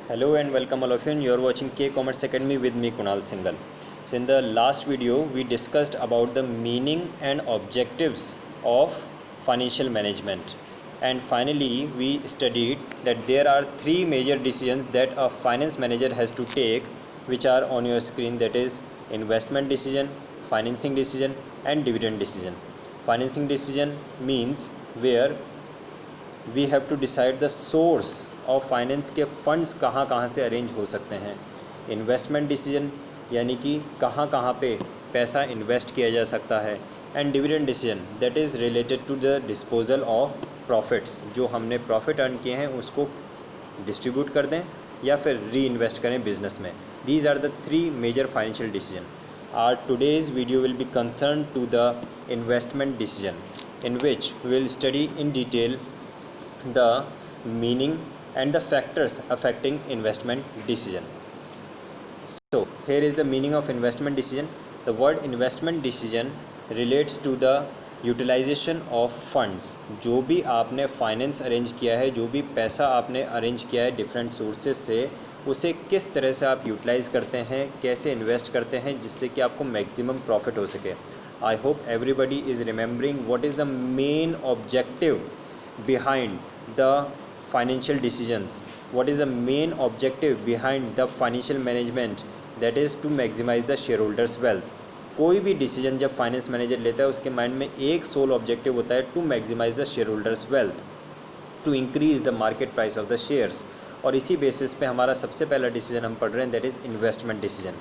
Hello and welcome all of you, and you are watching K Commerce Academy with me Kunal Singhal. So in the last video we discussed about the meaning and objectives of financial management, and finally we studied that there are three major decisions that a finance manager has to take, which are on your screen. That is investment decision, financing decision and dividend decision. Financing decision means where we have to decide the source of finance के funds कहाँ कहाँ से arrange हो सकते हैं. Investment decision यानी कि कहाँ कहाँ पे पैसा इन्वेस्ट किया जा सकता है. And dividend decision that is related to the disposal of profits. जो हमने प्रॉफिट अर्न किए हैं उसको डिस्ट्रीब्यूट कर दें या फिर री इन्वेस्ट करें बिजनेस में. These are the three major financial decision. Our today's video will be concerned to the investment decision, in which we will study in detail the meaning and the factors affecting investment decision. So here is the meaning of investment decision. The word investment decision relates to the utilisation of funds. जो भी आपने finance arrange किया है, जो भी पैसा आपने arrange किया है डिफरेंट सोर्सेज से, उसे किस तरह से आप यूटिलाइज़ करते हैं, कैसे इन्वेस्ट करते हैं जिससे कि आपको मैक्सिमम प्रॉफिट हो सके. I hope everybody is remembering what is the main objective behind the financial decisions. What is the main objective behind the financial management? That is to maximize the shareholders wealth. कोई भी decision जब finance manager लेता है उसके mind में एक soul objective होता है, to maximise the shareholders wealth, to increase the market price of the shares. और इसी बेसिस पे हमारा सबसे पहला डिसीजन हम पढ़ रहे हैं, that is investment decision.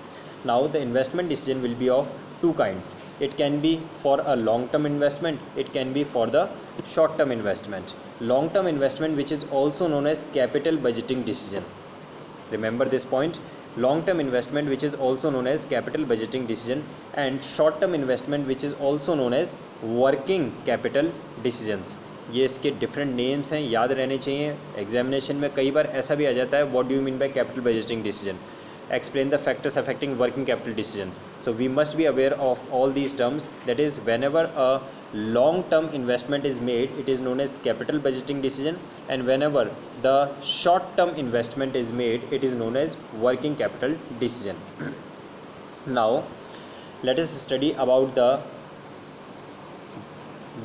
Now the investment decision will be of two kinds. It can be for a long term investment, it can be for the short term investment. Long term investment, which is also known as capital budgeting decision. Remember this point. Long term investment, which is also known as capital budgeting decision, and short term investment, which is also known as working capital decisions. ये इसके different names हैं, याद रहने चाहिए. Examination में कई बार ऐसा भी आ जाता है, what do you mean by capital budgeting decision, explain the factors affecting working capital decisions. So we must be aware of all these terms. That is, whenever a long term investment is made, it is known as capital budgeting decision, and whenever the short term investment is made, it is known as working capital decision. Now let us study about the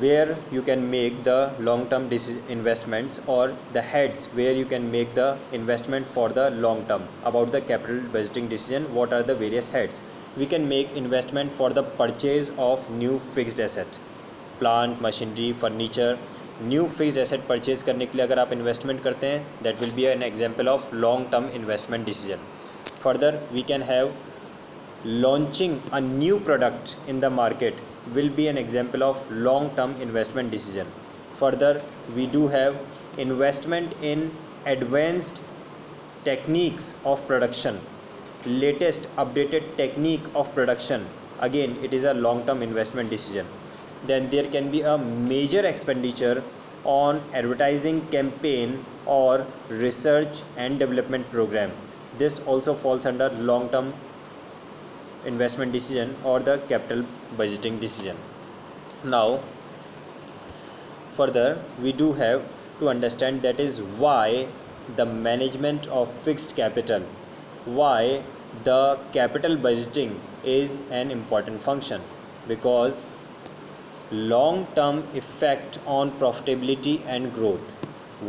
where you can make the long term investments, or the heads where you can make the investment for the long term. About the capital budgeting decision, what are the various heads? We can make investment for the purchase of new fixed asset, plant, machinery, furniture. New fixed asset purchase करने के लिए अगर आप investment करते हैं, that will be an example of long term investment decision. Further we can have launching a new product in the market will be an example of long term investment decision. Further, we do have investment in advanced techniques of production, latest updated technique of production. Again, it is a long term investment decision. Then there can be a major expenditure on advertising campaign or research and development program. This also falls under long term investment decision or the capital budgeting decision. Now further we do have to understand that is why the management of fixed capital, why the capital budgeting is an important function, because long term effect on profitability and growth.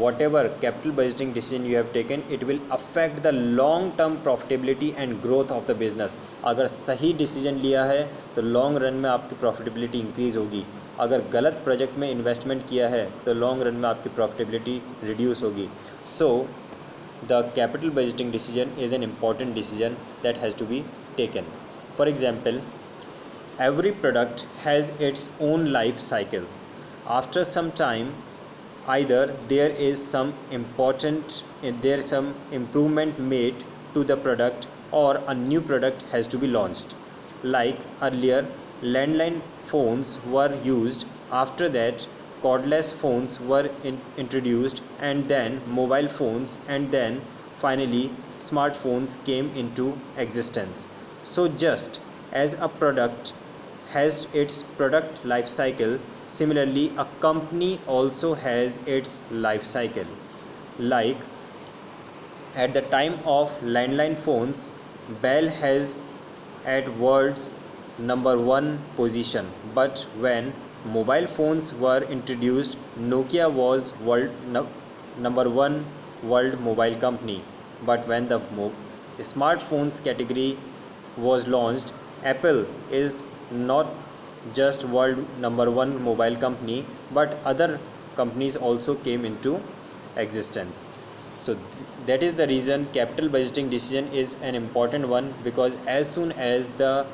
Whatever capital budgeting decision you have taken, it will affect the long term profitability and growth of the business. अगर सही decision लिया है तो long run में आपकी profitability increase होगी. अगर गलत प्रोजेक्ट में इन्वेस्टमेंट किया है तो लॉन्ग रन में आपकी प्रॉफिटेबिलिटी रिड्यूस होगी. So the capital budgeting decision is an important decision that has to be taken. For example, every product has its own life cycle. After some time, either there is some improvement made to the product, or a new product has to be launched. Like earlier, landline phones were used. After that, cordless phones were introduced, and then mobile phones, and then finally smartphones came into existence. So just as a product has its product life cycle, similarly a company also has its life cycle. Like At the time of landline phones, Bell has at world's number one position. But when mobile phones were introduced, Nokia was number one world mobile company. But when the smartphones category was launched, Apple is not just world number one mobile company, but other companies also came into existence. So that is the reason capital budgeting decision is an important one, because as soon as the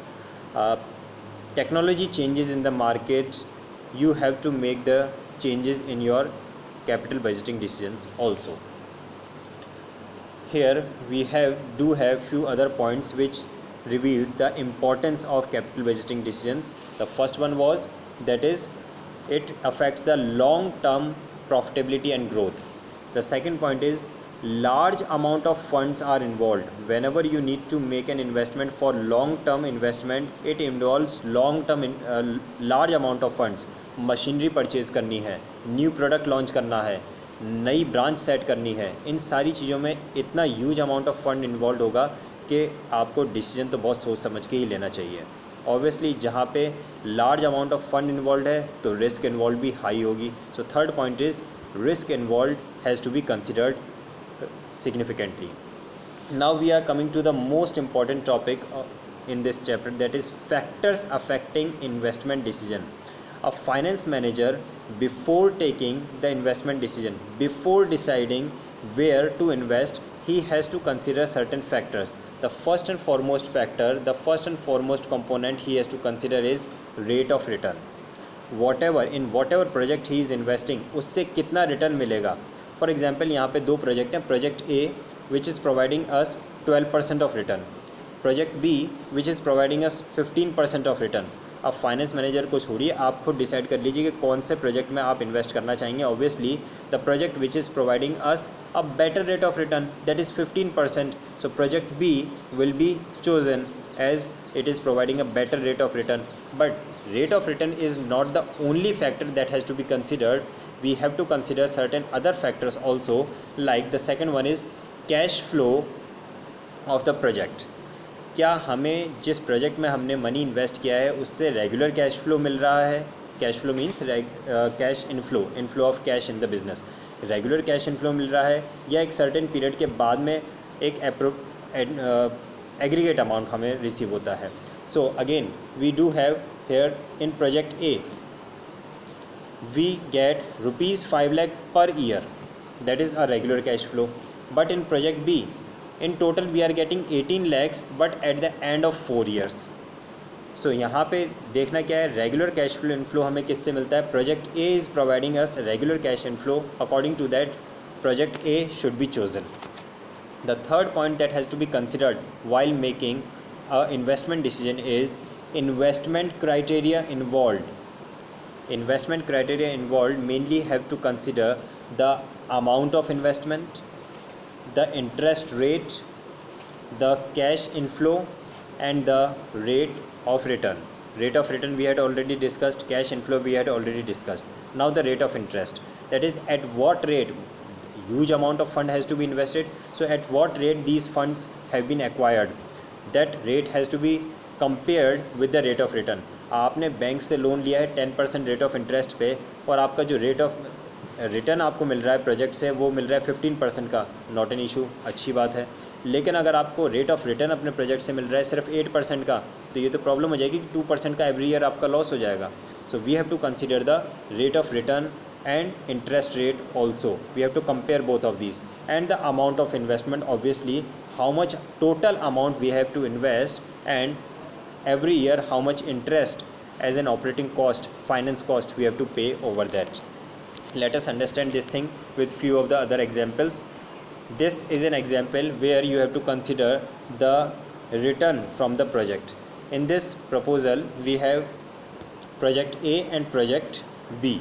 uh, technology changes in the market, you have to make the changes in your capital budgeting decisions also. Here we have few other points which reveals the importance of capital budgeting decisions. The first one was, that is, it affects the long term profitability and growth. The second point is, large amount of funds are involved. Whenever you need to make an investment for long term investment, it involves large amount of funds. Machinery purchase करनी है, new product launch करना है, नई branch set करनी है, इन सारी चीज़ों में इतना huge amount of fund involve होगा कि आपको डिसीजन तो बहुत सोच समझ के ही लेना चाहिए. ऑब्वियसली जहाँ पे large amount of fund involve है तो रिस्क इन्वॉल्व भी हाई होगी. So third point is, risk involved has to be considered significantly. Now we are coming to the most important topic in this chapter, that is factors affecting investment decision. A finance manager, before taking the investment decision, before deciding where to invest, he has to consider certain factors. The first and foremost factor, the first and foremost component he has to consider is rate of return. whatever project he is investing, उससे कितना return मिलेगा. For example यहाँ पे दो project हैं, project A which is providing us 12% of return, project B which is providing us 15% of return. अब finance manager को छोड़िए, आप खुद डिसाइड कर लीजिए कि कौन से प्रोजेक्ट में आप इन्वेस्ट करना चाहेंगे. Obviously the project which is providing us a better rate of return, that is 15%. So project B will be chosen as it is providing a better rate of return. But rate of return is not the only factor that has to be considered. We have to consider certain other factors also, like the second one is cash flow of the project. क्या हमें जिस project में हमने money invest किया है उससे regular cash flow मिल रहा है. Cash flow means cash inflow of cash in the business. Regular cash inflow मिल रहा है, या एक सर्टेन पीरियड के बाद में एक एग्रीगेट अमाउंट हमें रिसीव होता है. So again we do have here in project A we get ₹5 lakh पर year, that is a regular cash flow. But in project B in total we are getting 18 lakhs but at the end of 4 years. सो यहाँ पे देखना क्या है, regular cash flow inflow हमें किससे मिलता है. Project A is providing us regular cash inflow. According to that project A should be chosen. The third point that has to be considered while making a investment decision is investment criteria involved. Investment criteria involved mainly have to consider the amount of investment, the interest rate, the cash inflow, and the rate of return. Rate of return we had already discussed, cash inflow we had already discussed. Now the rate of interest, that is at what rate huge amount of fund has to be invested. So at what rate these funds have been acquired, that rate has to be compared with the rate of return. आपने bank से loan लिया है 10% rate of interest पे, और आपका जो rate of return आपको मिल रहा है प्रोजेक्ट से वो मिल रहा है 15% का. नॉट एन इशू, अच्छी बात है. लेकिन अगर आपको रेट ऑफ रिटर्न अपने प्रोजेक्ट से मिल रहा है सिर्फ 8% का, तो ये तो प्रॉब्लम हो जाएगी कि 2% का एवरी ईयर आपका लॉस हो जाएगा. So we have to consider the rate of return and interest rate also. We have to compare both of these, and the amount of investment, obviously how much total amount we have to invest, and every year how much interest as an operating cost, finance cost we have to pay over that. Let us understand this thing with few of the other examples. This is an example where you have to consider the return from the project. In this proposal we have project A and project B.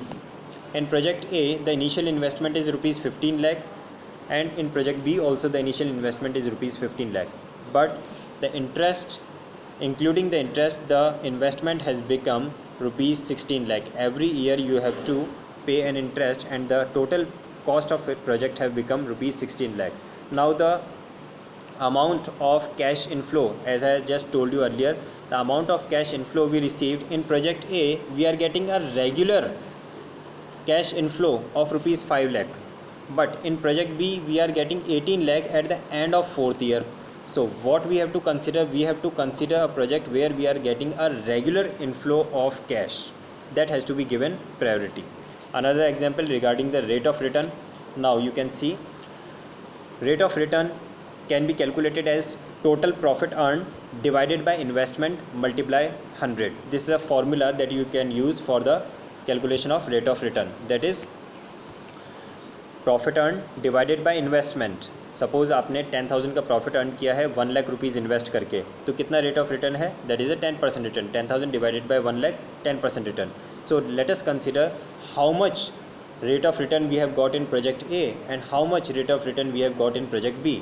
In project A the initial investment is ₹15 lakh, and in project B also the initial investment is ₹15 lakh, but the interest, including the interest, the investment has become ₹16 lakh. Every year you have to pay an interest, and the total cost of a project have become rupees 16 lakh. Now the amount of cash inflow, as I just told you earlier, the amount of cash inflow we received in project A, we are getting a regular cash inflow of rupees 5 lakh, but in project B we are getting 18 lakh at the end of 4th year. So what we have to consider, we have to consider a project where we are getting a regular inflow of cash, that has to be given priority. Another example regarding the rate of return. Now you can see rate of return can be calculated as total profit earned divided by investment multiply 100. This is a formula that you can use for the calculation of rate of return, that is profit earn divided by investment. Suppose आपने 10,000 का profit earn किया है 1 lakh rupees invest करके, तो कितना rate of return है? That is a 10% return. 10,000 divided by 1 lakh, 10% return. So let us consider how much rate of return we have got in project A and how much rate of return we have got in project B.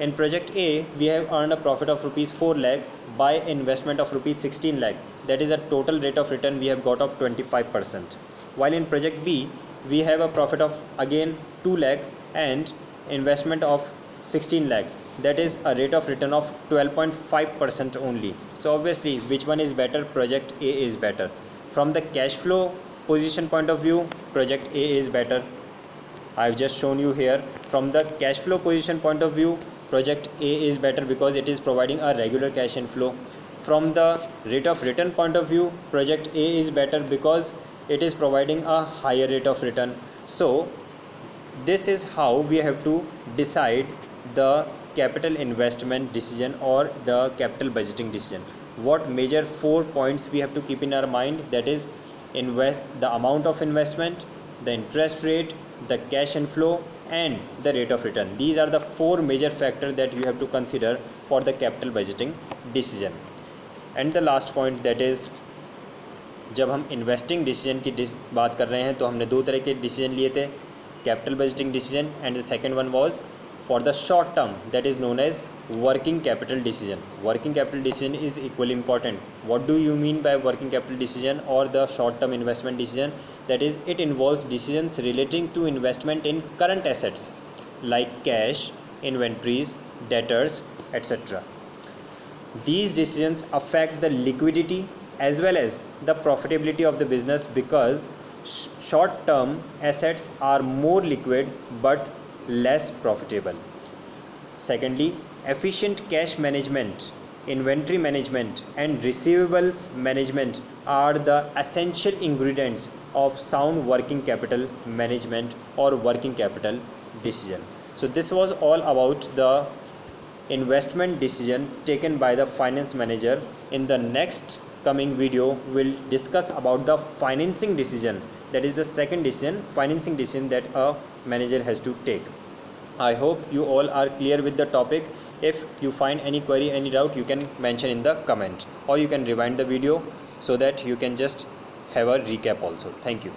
In project A we have earned a profit of rupees 4 lakh by investment of rupees 16 lakh. That is a total rate of return we have got of 25%. While in project B we have a profit of again 2 lakh and investment of 16 lakh. That is a rate of return of 12.5% only. So obviously which one is better? Project A is better. From the cash flow position point of view, project A is better. I have just shown you here. From the cash flow position point of view, project A is better because it is providing a regular cash inflow. From the rate of return point of view, project A is better because it is providing a higher rate of return. So this is how we have to decide the capital investment decision or the capital budgeting decision. What major 4 points we have to keep in our mind? That is the amount of investment, the interest rate, the cash inflow and the rate of return. These are the 4 major factors that you have to consider for the capital budgeting decision. And the last point, that is जब हम investing decision की बात कर रहे हैं तो हमने 2 तरह के डिसीजन लिए थे, capital budgeting decision and the second one was for the short term, that is known as working capital decision. Working capital decision is equally important. What do you mean by working capital decision or the short term investment decision? That is, it involves decisions relating to investment in current assets like cash, inventories, debtors, etc. These decisions affect the liquidity as well as the profitability of the business because short term assets are more liquid but less profitable. Secondly, efficient cash management, inventory management and receivables management are the essential ingredients of sound working capital management or working capital decision. So this was all about the investment decision taken by the finance manager. In the next coming video we'll discuss about the financing decision, that is the second decision, financing decision that a manager has to take. I hope you all are clear with the topic. If you find any query, any doubt, you can mention in the comment or you can rewind the video so that you can just have a recap also. Thank you.